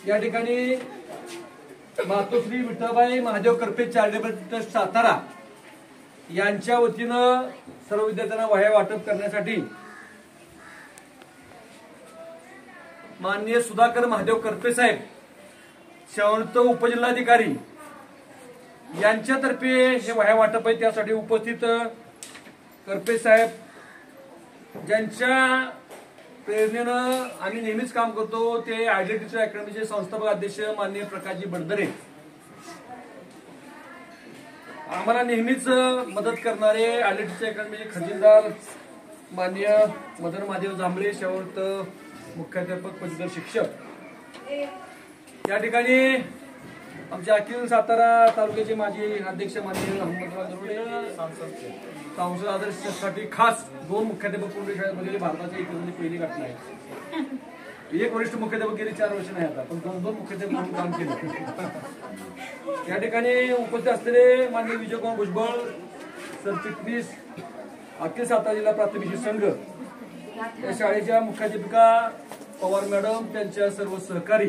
या ठिकाणी मातोश्री विठ्ठलबाई Mahadev Karpe charitable trust Satara यांच्या वतीनं सर्व विद्यार्थ्यांना वह्या वाटप करण्यासाठी माननीय सुधाकर महादेव करपे साहेब शहरात उपजिल्हाधिकारी यांच्यातर्फे हे वह्या वाटप आहे। त्यासाठी उपस्थित करपे साहेब ज्यांच्या प्रेरणेनं आम्ही नेहमीच काम करतो ते आयडियल टीचर अकॅडमीचे संस्थापक अध्यक्ष माननीय प्रकाशजी बडदरे, आम्हाला नेहमीच मदत करणारे आयडियल टीचर अकॅडमीचे खजिनदार माननीय मदन महादेव जांभळे शेवट मुख्याध्यापक पदवीधर शिक्षक, या ठिकाणी आमच्या अखिल सातारा तालुक्याचे माजी अध्यक्ष माननीय अहमदराव नरोडे सांसद आदर्शसाठी खास 2 मुख्याध्यापक कोंढे शाळेमध्ये भारताच्या इतिहासाची पहिली घटना आहे। एक वरिष्ठ मुख्याध्यापक गेली 4 वर्ष नाही आता, पण 2 मुख्याध्यापक म्हणून काम केलं। या ठिकाणी उपस्थित असलेले माननीय विजयकुमार भुजबळ सरचिटणीस अखिल सातारा जिल्हा प्राथमिक संघ, या शाळेच्या मुख्याध्यापिका पवार मॅडम, त्यांच्या सर्व सहकारी।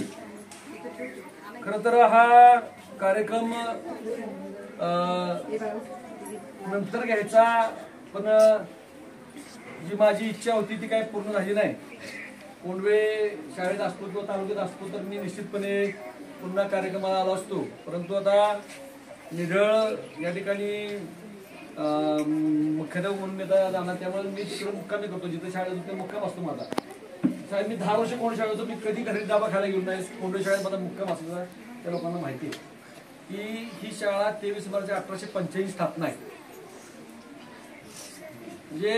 खरं तर हा कार्यक्रम नंतर घ्यायचा, पण जी माझी इच्छा होती ती काही पूर्ण झाली नाही। कोंडवे शाळेत असतो किंवा तालुक्यात असतो तर मी निश्चितपणे पुन्हा कार्यक्रमाला आलो असतो, परंतु आता निढळ या ठिकाणी मुख्याध्यापक म्हणून मी आता जाणार, त्यामुळे मी तिकडे मुक्कामी करतो जिथे शाळेत होते मुक्काम असतो माझा। साहेब मी 10 वर्ष कोंड शाळेत होतो, मी कधी घरी डाबा खायला घेऊन नाही। कोंड शाळेत माझा मुक्काम असला त्या लोकांना माहिती आहे की ही शाळा 23 मार्च 1885 स्थापना आहे। म्हणजे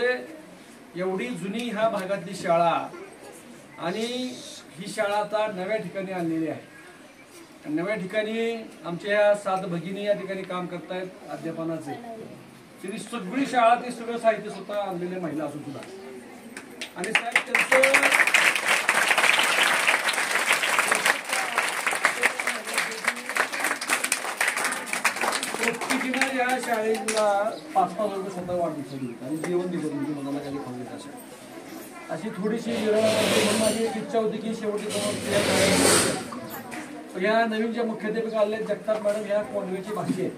एवढी जुनी ह्या भागातली शाळा, आणि ही शाळा आता नव्या ठिकाणी आणलेली आहे। नव्या ठिकाणी आमच्या ह्या 7 भगिनी या ठिकाणी काम करतायत अध्यापनाचे। तरी सगळी शाळा ते सगळं साहित्य स्वतः आणलेले महिला असून सुद्धा, आणि साहेब त्यांचं प्रत्येकीनं या शाळेला 5-5 रुपये स्वतः वाढदिवस दिली आणि जेवण दिलं म्हणजे मनाला काही खाऊ देत अशी थोडीशी म्हणून माझी एक इच्छा होती की शेवटी या नवीन ज्या मुख्याध्यापिका आले जगताप मॅडम या कोंडवेची भाषी आहेत,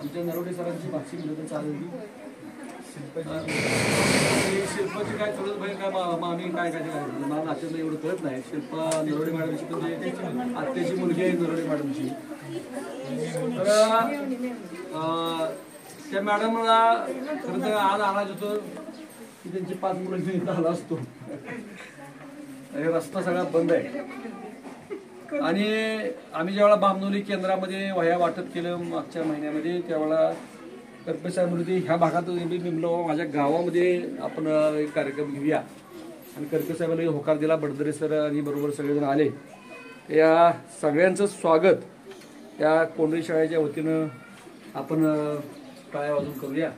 आमच्या नरोडे सरांची भाषी म्हणून चालू शिल्पाची काय कळत भाई काय मामी काय काय मला नात्याला एवढं कळत नाही। शिल्पा नरोडे मॅडमची म्हणजे आत्याची मुलगी आहे नरोडे मॅडमची, तर त्या मॅडमला खरं तर आज आणायचं होतं की त्यांची 5 मुलं घेऊन इथं आला असतो, रस्ता सगळा बंद आहे। आणि आम्ही ज्यावेळेला बामनोली केंद्रामध्ये वह्या वाटप केलं मागच्या महिन्यामध्ये, त्यावेळेला करपे साहेब म्हणते ह्या भागात मी म्हणलो माझ्या गावामध्ये आपण एक कार्यक्रम घेऊया, आणि करपे साहेबांनी होकार दिला। बडदरे सर आणि बरोबर सगळेजण आले। या सगळ्यांचं स्वागत या कोंढवी शाळेच्या वतीनं आपण टाळ्या वाजवून करूया।